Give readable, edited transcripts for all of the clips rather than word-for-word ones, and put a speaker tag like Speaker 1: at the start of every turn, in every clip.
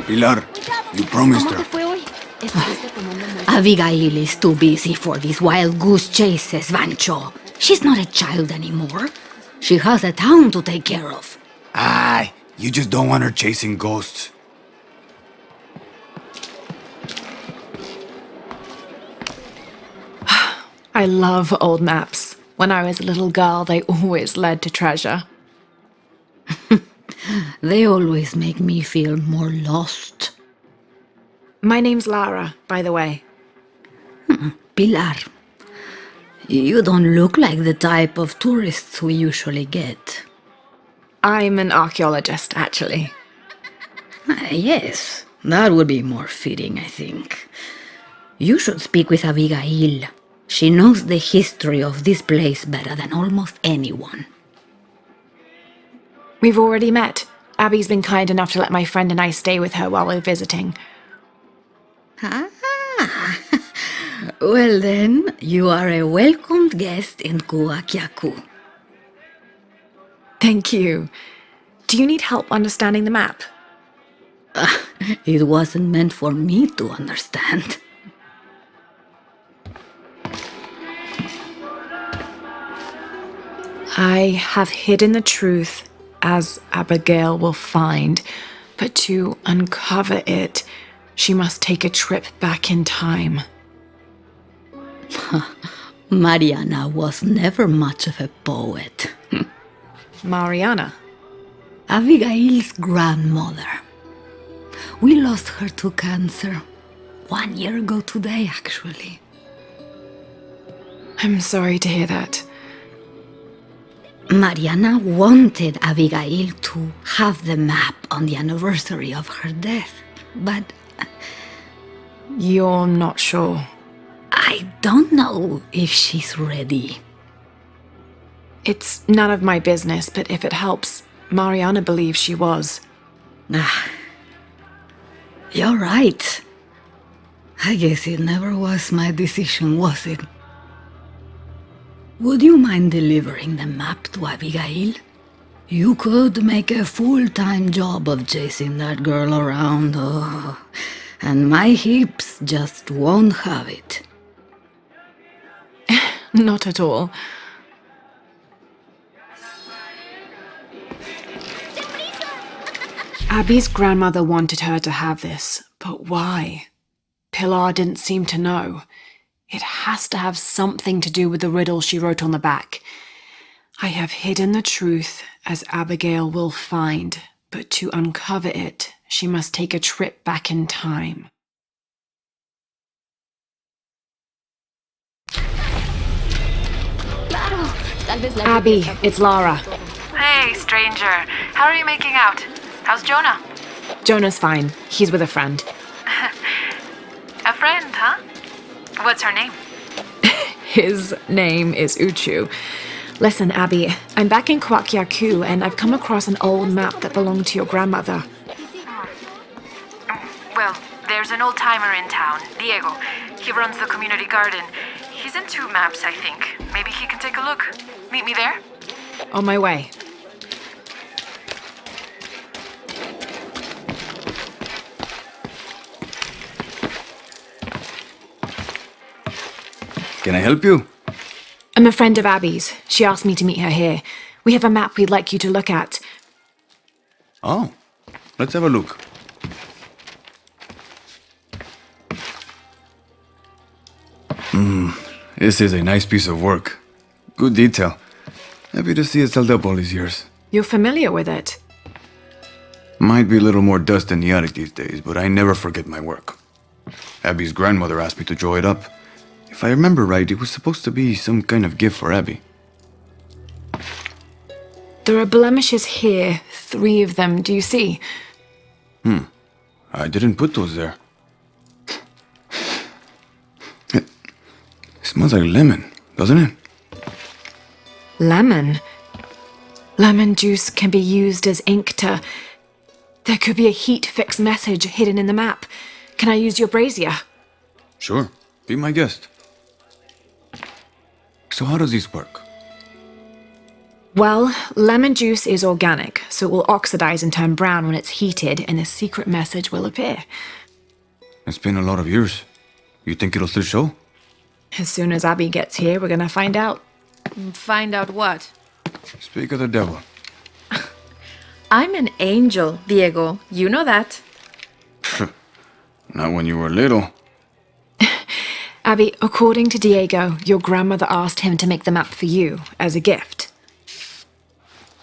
Speaker 1: Pilar, you promised her.
Speaker 2: Abigail is too busy for these wild goose chases, Vancho. She's not a child anymore. She has a town to take care of.
Speaker 1: Aye, you just don't want her chasing ghosts.
Speaker 3: I love old maps. When I was a little girl, they always led to treasure.
Speaker 2: They always make me feel more lost.
Speaker 3: My name's Lara, by the way.
Speaker 2: Pilar, you don't look like the type of tourists we usually get.
Speaker 3: I'm an archaeologist, actually.
Speaker 2: Yes, that would be more fitting, I think. You should speak with Abigail. She knows the history of this place better than almost anyone.
Speaker 3: We've already met. Abby's been kind enough to let my friend and I stay with her while we're visiting.
Speaker 2: Ah, well then, you are a welcomed guest in Kuakyaku.
Speaker 3: Thank you. Do you need help understanding the map?
Speaker 2: It wasn't meant for me to understand.
Speaker 3: I have hidden the truth, as Abigail will find, but to uncover it, she must take a trip back in time.
Speaker 2: Mariana was never much of a poet.
Speaker 3: Mariana?
Speaker 2: Abigail's grandmother. We lost her to cancer 1 year ago today, actually.
Speaker 3: I'm sorry to hear that.
Speaker 2: Mariana wanted Abigail to have the map on the anniversary of her death, but
Speaker 3: You're not sure.
Speaker 2: I don't know if she's ready.
Speaker 3: It's none of my business, but if it helps, Mariana believes she was.
Speaker 2: You're right. I guess it never was my decision, was it? Would you mind delivering the map to Abigail? You could make a full-time job of chasing that girl around, and my hips just won't have it.
Speaker 3: Not at all. Abby's grandmother wanted her to have this, but why? Pilar didn't seem to know. It has to have something to do with the riddle she wrote on the back. I have hidden the truth, as Abigail will find, but to uncover it, she must take a trip back in time. Abby, it's Lara.
Speaker 4: Hey, stranger. How are you making out? How's Jonah?
Speaker 3: Jonah's fine. He's with a friend.
Speaker 4: A friend, huh? What's her name?
Speaker 3: His name is Uchu. Listen, Abby, I'm back in Kuakyaku and I've come across an old map that belonged to your grandmother.
Speaker 4: Well, there's an old-timer in town, Diego. He runs the community garden. He's into maps, I think. Maybe he can take a look. Meet me there?
Speaker 3: On my way.
Speaker 1: Can I help you?
Speaker 3: I'm a friend of Abby's. She asked me to meet her here. We have a map we'd like you to look at.
Speaker 1: Oh, let's have a look. This is a nice piece of work. Good detail. Happy to see it's held up all these years.
Speaker 3: You're familiar with it?
Speaker 1: Might be a little more dust in the attic these days, but I never forget my work. Abby's grandmother asked me to draw it up. If I remember right, it was supposed to be some kind of gift for Abby.
Speaker 3: There are blemishes here, 3 of them, do you see?
Speaker 1: I didn't put those there. It smells like lemon, doesn't it?
Speaker 3: Lemon? Lemon juice can be used as ink to... There could be a heat-fix message hidden in the map. Can I use your brazier?
Speaker 1: Sure, be my guest. So how does this work?
Speaker 3: Well, lemon juice is organic, so it will oxidize and turn brown when it's heated, and a secret message will appear.
Speaker 1: It's been a lot of years. You think it'll still show?
Speaker 3: As soon as Abby gets here, we're gonna find out.
Speaker 4: Find out what?
Speaker 1: Speak of the devil.
Speaker 4: I'm an angel, Diego. You know that.
Speaker 1: Not when you were little.
Speaker 3: Abby, according to Diego, your grandmother asked him to make the map for you as a gift.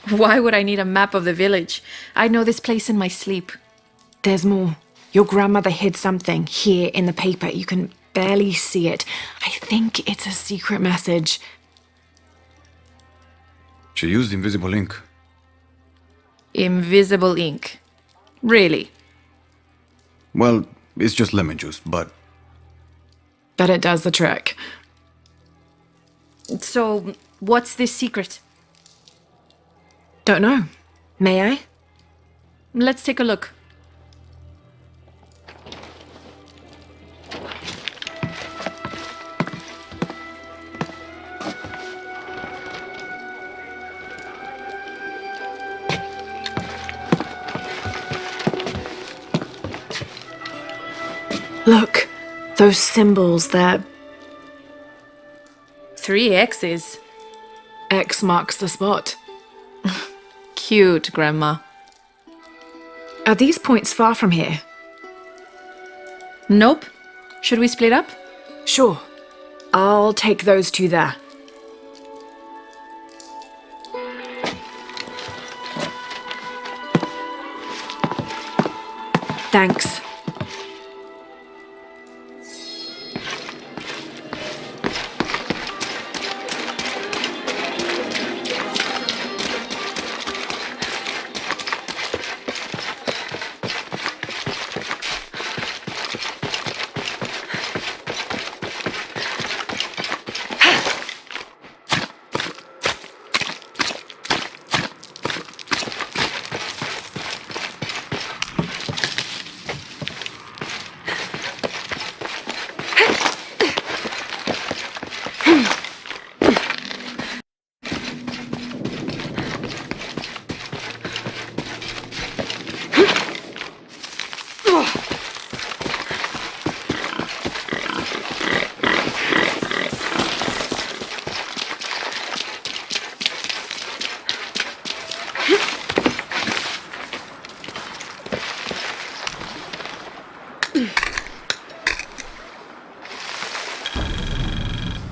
Speaker 4: Why would I need a map of the village? I know this place in my sleep.
Speaker 3: There's more. Your grandmother hid something here in the paper. You can barely see it. I think it's a secret message.
Speaker 1: She used invisible ink.
Speaker 4: Invisible ink. Really?
Speaker 1: Well, it's just lemon juice, but
Speaker 3: But it does the trick.
Speaker 4: So, what's this secret?
Speaker 3: Don't know. May I?
Speaker 4: Let's take a look.
Speaker 3: Look, those symbols, they're
Speaker 4: 3 X's.
Speaker 3: X marks the spot.
Speaker 4: Cute, Grandma.
Speaker 3: Are these points far from here?
Speaker 4: Nope. Should we split up?
Speaker 3: Sure. I'll take those two there. Thanks.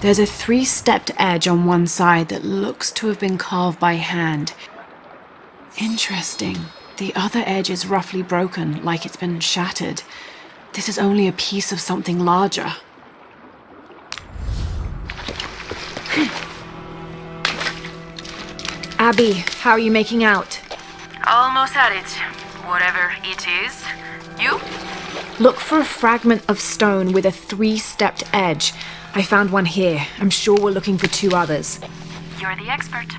Speaker 3: There's a 3-stepped edge on one side that looks to have been carved by hand. Interesting. The other edge is roughly broken, like it's been shattered. This is only a piece of something larger. Abby, how are you making out?
Speaker 4: Almost at it. Whatever it is. You?
Speaker 3: Look for a fragment of stone with a 3-stepped edge. I found one here. I'm sure we're looking for 2 others.
Speaker 4: You're the expert.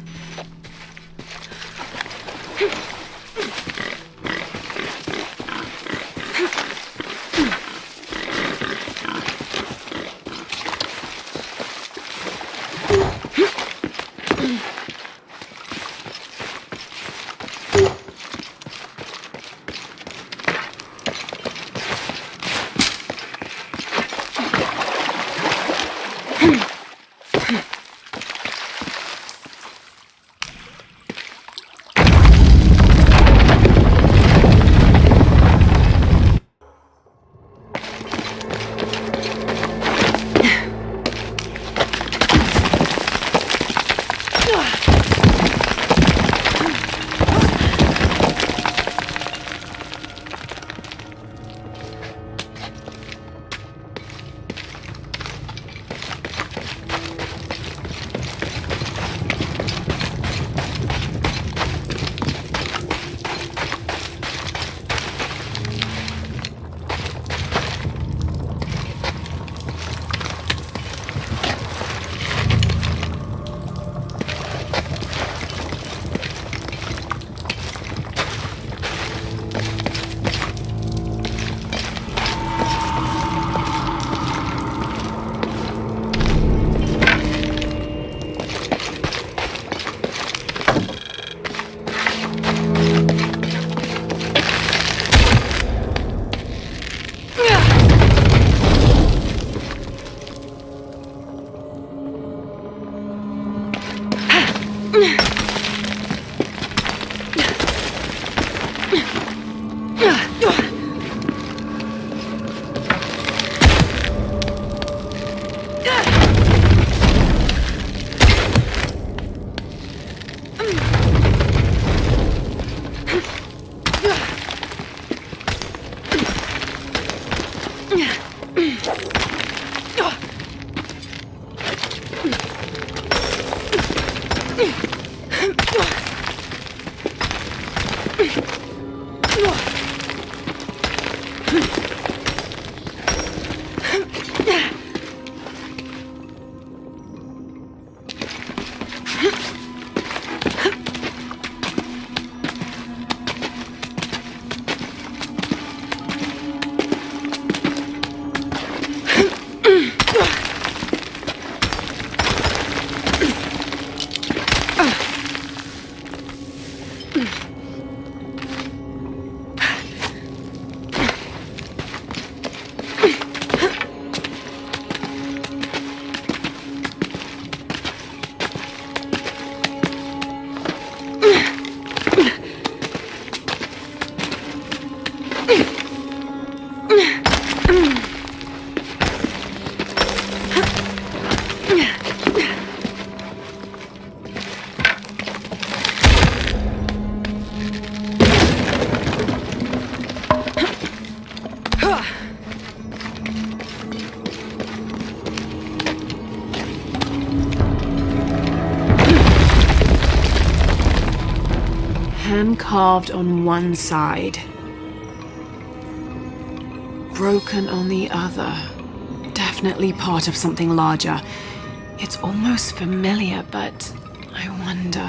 Speaker 3: Hand carved on one side. Broken on the other. Definitely part of something larger. It's almost familiar, but I wonder...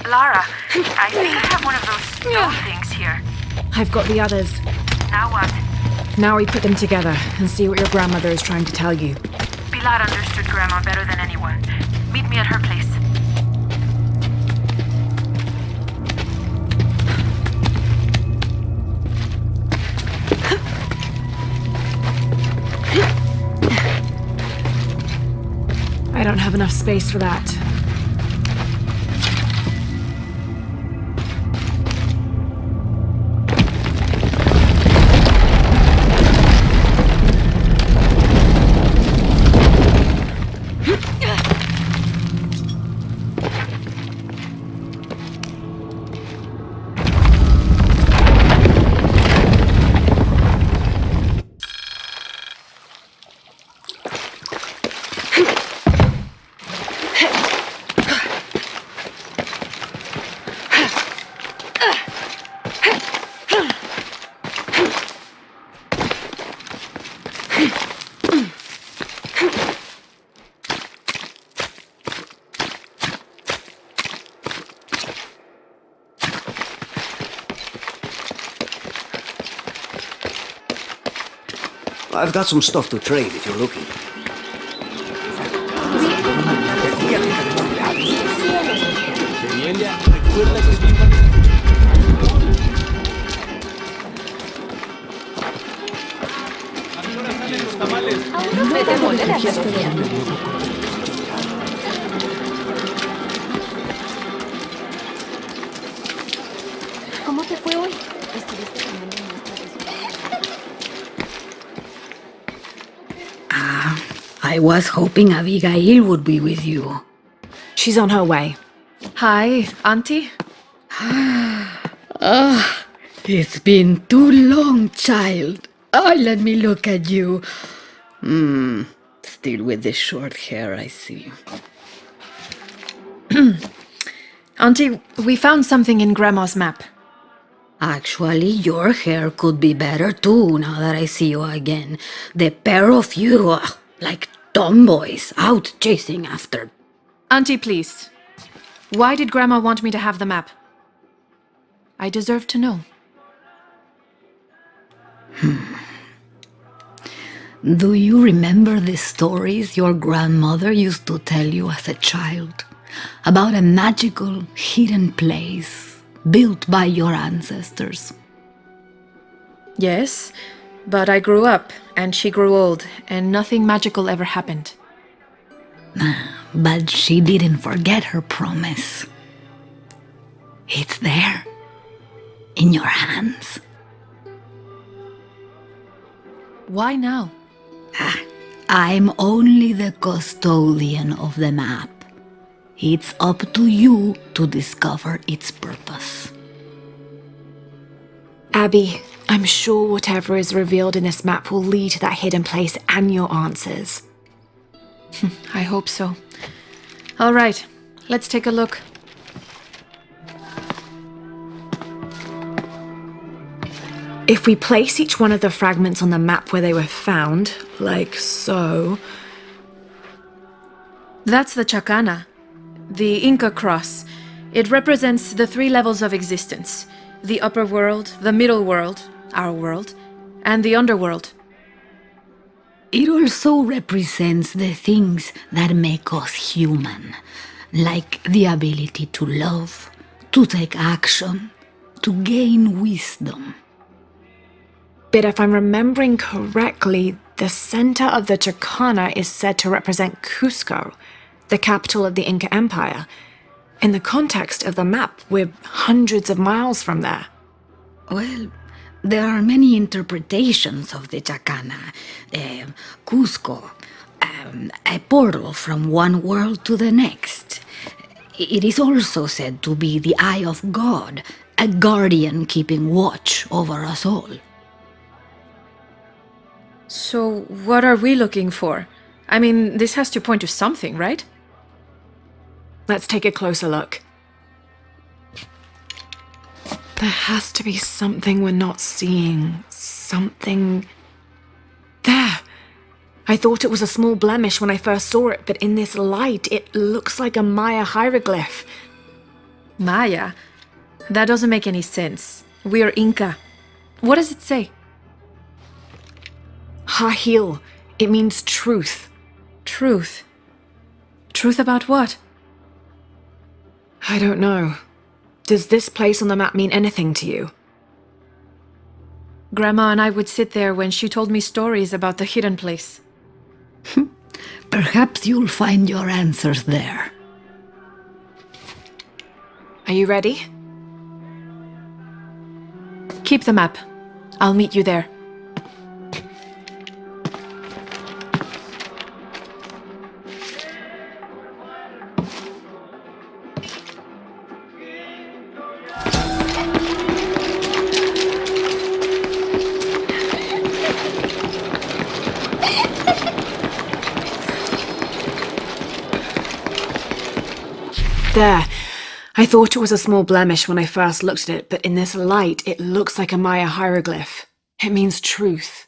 Speaker 4: Lara, I think I have one of those stone things here.
Speaker 3: I've got the others.
Speaker 4: Now what?
Speaker 3: Now we put them together and see what your grandmother is trying to tell you.
Speaker 4: Pilar understood Grandma better than anyone. Meet me at her place.
Speaker 3: I don't have enough space for that.
Speaker 5: I've got some stuff to trade if you're looking.
Speaker 3: ¿Cómo te fue hoy? Estuviste tomando muestras de su...
Speaker 2: I was hoping Abigail would be with you.
Speaker 3: She's on her way.
Speaker 4: Hi, Auntie.
Speaker 2: It's been too long, child. Let me look at you. Still with the short hair, I see.
Speaker 4: Auntie, we found something in Grandma's map.
Speaker 2: Actually, your hair could be better too, now that I see you again. The pair of you are like tomboys out chasing after.
Speaker 4: Auntie, please. Why did Grandma want me to have the map? I deserve to know.
Speaker 2: Do you remember the stories your grandmother used to tell you as a child? About a magical, hidden place built by your ancestors?
Speaker 4: Yes, but I grew up, and she grew old, and nothing magical ever happened.
Speaker 2: But she didn't forget her promise. It's there, in your hands.
Speaker 4: Why now?
Speaker 2: I'm only the custodian of the map. It's up to you to discover its purpose.
Speaker 3: Abby, I'm sure whatever is revealed in this map will lead to that hidden place and your answers.
Speaker 4: I hope so. All right, let's take a look.
Speaker 3: If we place each one of the fragments on the map where they were found, like so...
Speaker 4: That's the Chacana, the Inca cross. It represents the 3 levels of existence: the upper world, the middle world, our world, and the underworld.
Speaker 2: It also represents the things that make us human, like the ability to love, to take action, to gain wisdom.
Speaker 3: But if I'm remembering correctly, the center of the Chacana is said to represent Cusco, the capital of the Inca Empire. In the context of the map, we're hundreds of miles from there.
Speaker 2: Well, there are many interpretations of the Chacana. Cusco, a portal from one world to the next. It is also said to be the eye of God, a guardian keeping watch over us all.
Speaker 4: So, what are we looking for? I mean, this has to point to something, right?
Speaker 3: Let's take a closer look. There has to be something we're not seeing. Something... There! I thought it was a small blemish when I first saw it, but in this light, it looks like a Maya hieroglyph.
Speaker 4: Maya? That doesn't make any sense. We're Inca. What does it say?
Speaker 3: Hahil. It means truth.
Speaker 4: Truth. Truth about what?
Speaker 3: I don't know. Does this place on the map mean anything to you?
Speaker 4: Grandma and I would sit there when she told me stories about the hidden place.
Speaker 2: Perhaps you'll find your answers there.
Speaker 3: Are you ready?
Speaker 4: Keep the map. I'll meet you there.
Speaker 3: There. I thought it was a small blemish when I first looked at it, but in this light, it looks like a Maya hieroglyph. It means truth.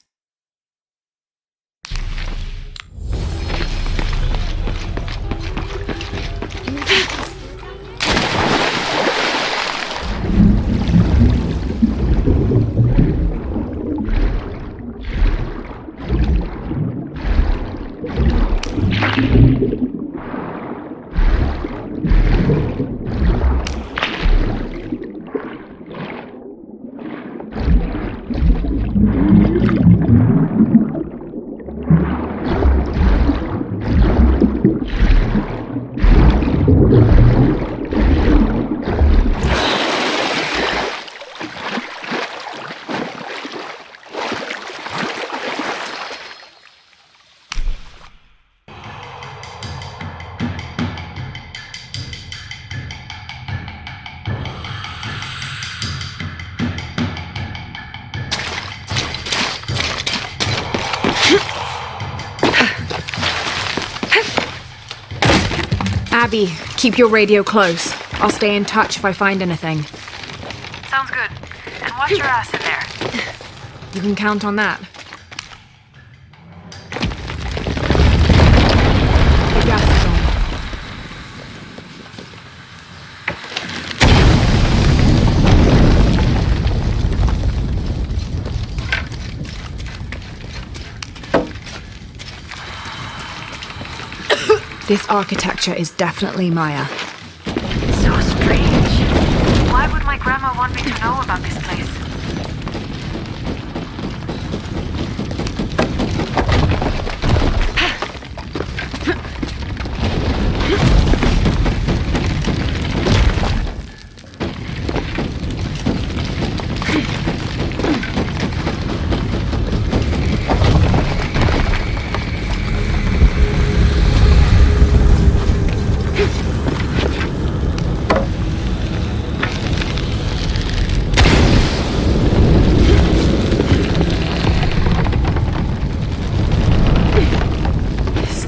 Speaker 3: Abby, keep your radio close. I'll stay in touch if I find anything.
Speaker 4: Sounds good. And watch your ass in there.
Speaker 3: You can count on that. The gas is on. This architecture is definitely Maya.
Speaker 4: So strange. Why would my grandma want me to know about this place?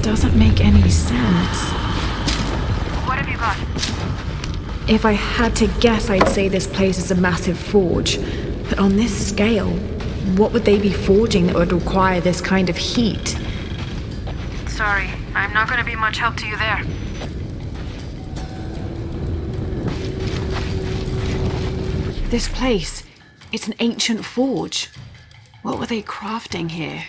Speaker 3: Doesn't make any sense.
Speaker 4: What have you got?
Speaker 3: If I had to guess, I'd say this place is a massive forge. But on this scale, what would they be forging that would require this kind of heat?
Speaker 4: Sorry, I'm not gonna be much help to you there.
Speaker 3: This place, it's an ancient forge. What were they crafting here?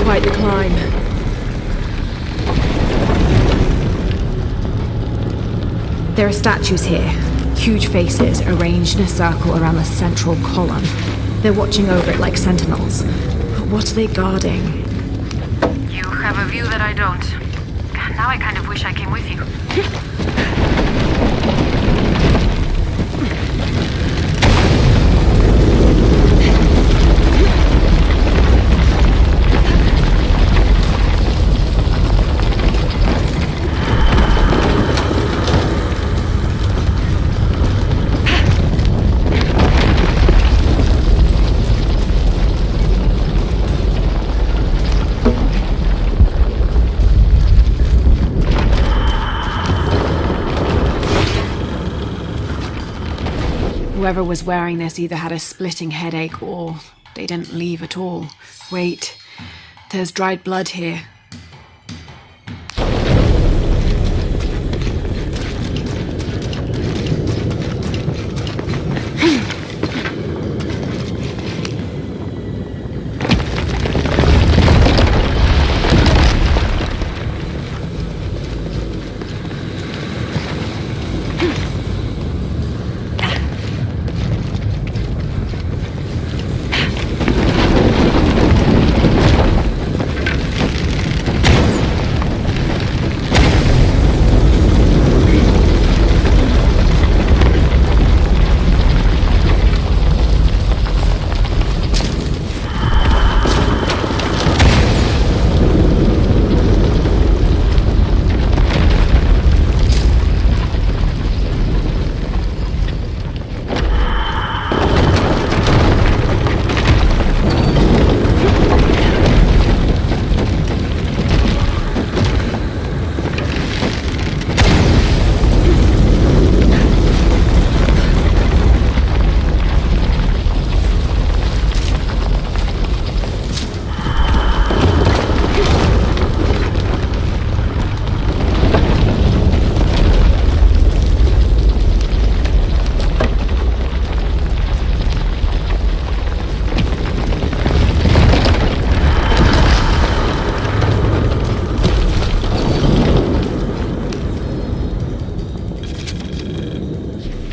Speaker 3: Quite the climb. There are statues here, huge faces arranged in a circle around the central column. They're watching over it like sentinels. But what are they guarding?
Speaker 4: You have a view that I don't. Now I kind of wish I came with you.
Speaker 3: Whoever was wearing this either had a splitting headache or they didn't leave at all. Wait, there's dried blood here.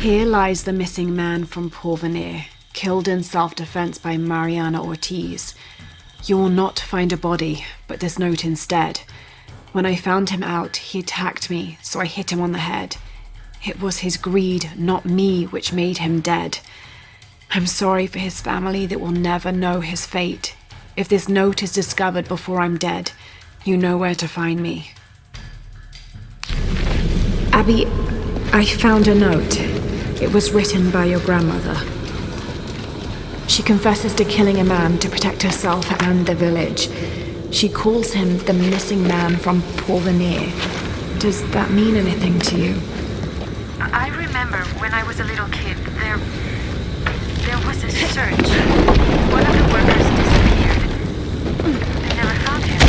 Speaker 3: Here lies the missing man from Porvenir, killed in self-defense by Mariana Ortiz. You will not find a body, but this note instead. When I found him out, he attacked me, so I hit him on the head. It was his greed, not me, which made him dead. I'm sorry for his family that will never know his fate. If this note is discovered before I'm dead, you know where to find me. Abby, I found a note. It was written by your grandmother. She confesses to killing a man to protect herself and the village. She calls him the missing man from Porvenir. Does that mean anything to you?
Speaker 4: I remember when I was a little kid, there was a search. One of the workers disappeared. They never found him.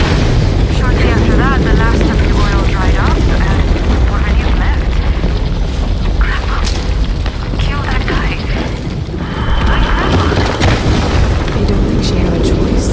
Speaker 4: Shortly after that, the last of the oil dried up, and Porvenir left. Grandma, kill that guy. My grandma.
Speaker 3: I don't think she had a choice.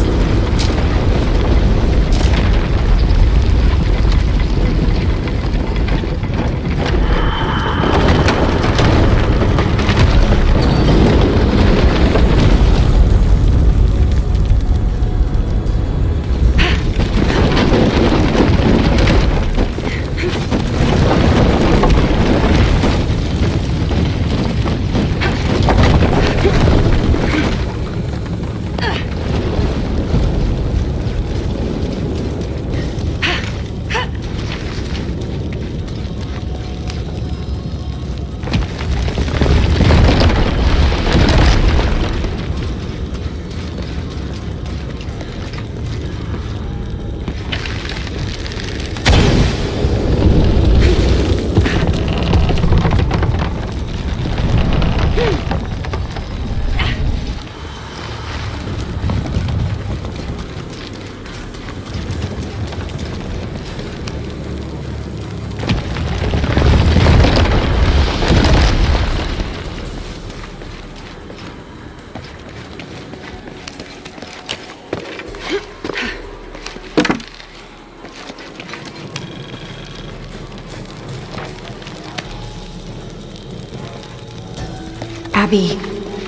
Speaker 3: Abby,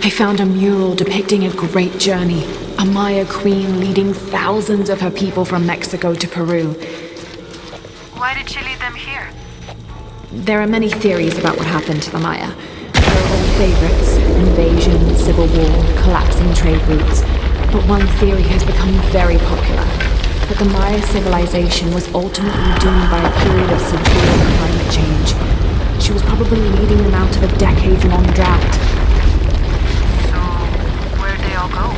Speaker 3: I found a mural depicting a great journey. A Maya queen leading thousands of her people from Mexico to Peru.
Speaker 4: Why did she lead them here?
Speaker 3: There are many theories about what happened to the Maya. There are all favorites: invasion, civil war, collapsing trade routes. But one theory has become very popular: that the Maya civilization was ultimately doomed by a period of severe climate change. She was probably leading them out of a decade-long drought.
Speaker 4: So, where'd they all go?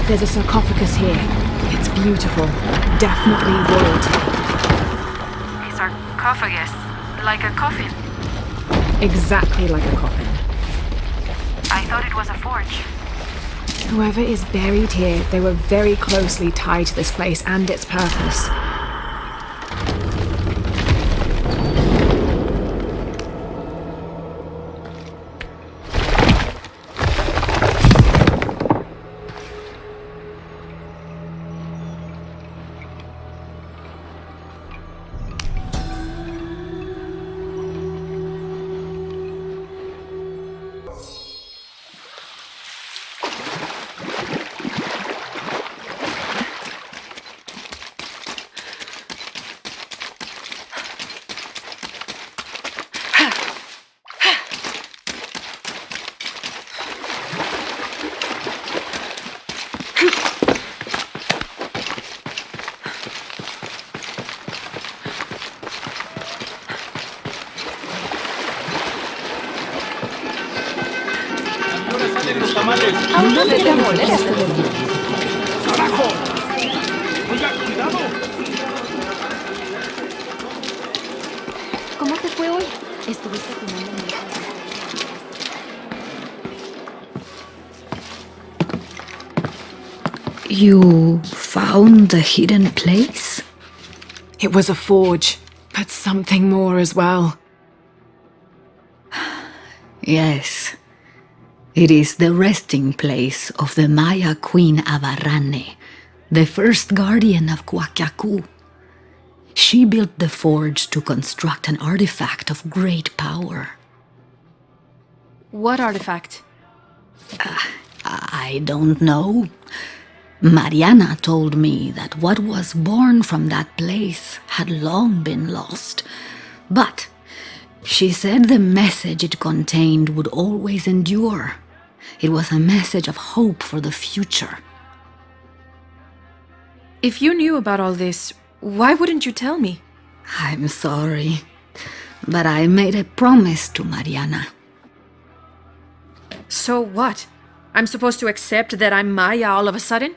Speaker 3: There's a sarcophagus here. It's beautiful. Definitely royalty.
Speaker 4: A sarcophagus, like a coffin.
Speaker 3: Exactly like a coffin.
Speaker 4: I thought it was a forge.
Speaker 3: Whoever is buried here, they were very closely tied to this place and its purpose.
Speaker 6: ¿Cómo te fue hoy?
Speaker 3: Estuviste tomando muestras de
Speaker 2: You found the hidden place?
Speaker 3: It was a forge, but something more as well.
Speaker 2: Yes. It is the resting place of the Maya queen Avarane, the first guardian of Kwakyaku. She built the forge to construct an artifact of great power.
Speaker 3: What artifact?
Speaker 2: I don't know. Mariana told me that what was born from that place had long been lost. But she said the message it contained would always endure. It was a message of hope for the future.
Speaker 6: If you knew about all this, why wouldn't you tell me?
Speaker 2: I'm sorry, but I made a promise to Mariana.
Speaker 6: So what? I'm supposed to accept that I'm Maya all of a sudden?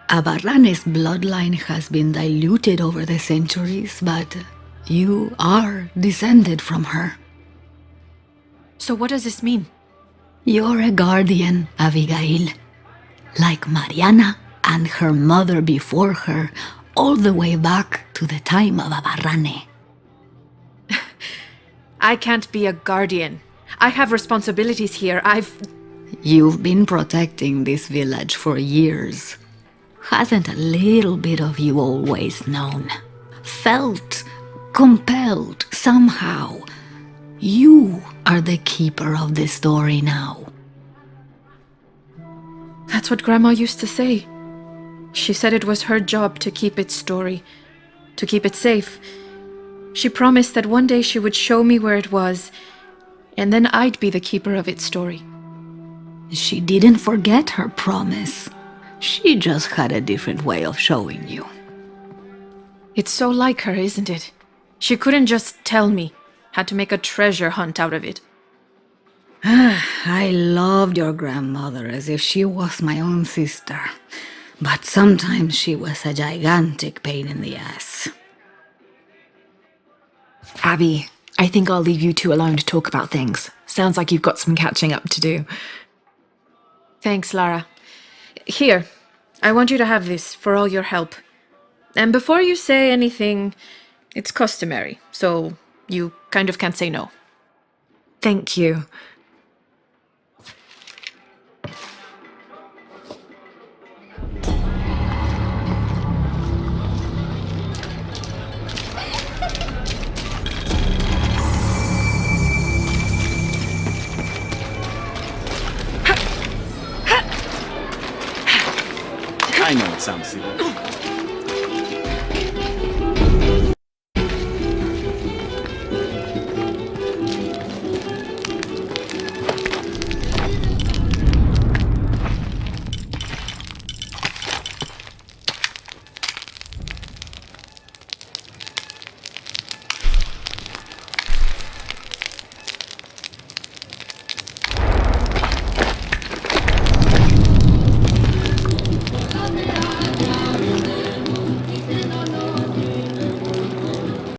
Speaker 2: Abarrane's bloodline has been diluted over the centuries, but you are descended from her.
Speaker 6: So what does this mean?
Speaker 2: You're a guardian, Abigail. Like Mariana and her mother before her, all the way back to the time of Abarrane.
Speaker 6: I can't be a guardian. I have responsibilities here.
Speaker 2: You've been protecting this village for years. Hasn't a little bit of you always known? Felt compelled somehow. You are the keeper of the story now.
Speaker 6: That's what Grandma used to say. She said it was her job to keep its story, to keep it safe. She promised that one day she would show me where it was, and then I'd be the keeper of its story.
Speaker 2: She didn't forget her promise. She just had a different way of showing you.
Speaker 6: It's so like her, isn't it? She couldn't just tell me. Had to make a treasure hunt out of it.
Speaker 2: I loved your grandmother as if she was my own sister. But sometimes she was a gigantic pain in the ass.
Speaker 3: Abby, I think I'll leave you two alone to talk about things. Sounds like you've got some catching up to do.
Speaker 6: Thanks, Lara. Here, I want you to have this for all your help. And before you say anything, it's customary, so you kind of can't say no.
Speaker 3: Thank you.
Speaker 7: I know it sounds silly,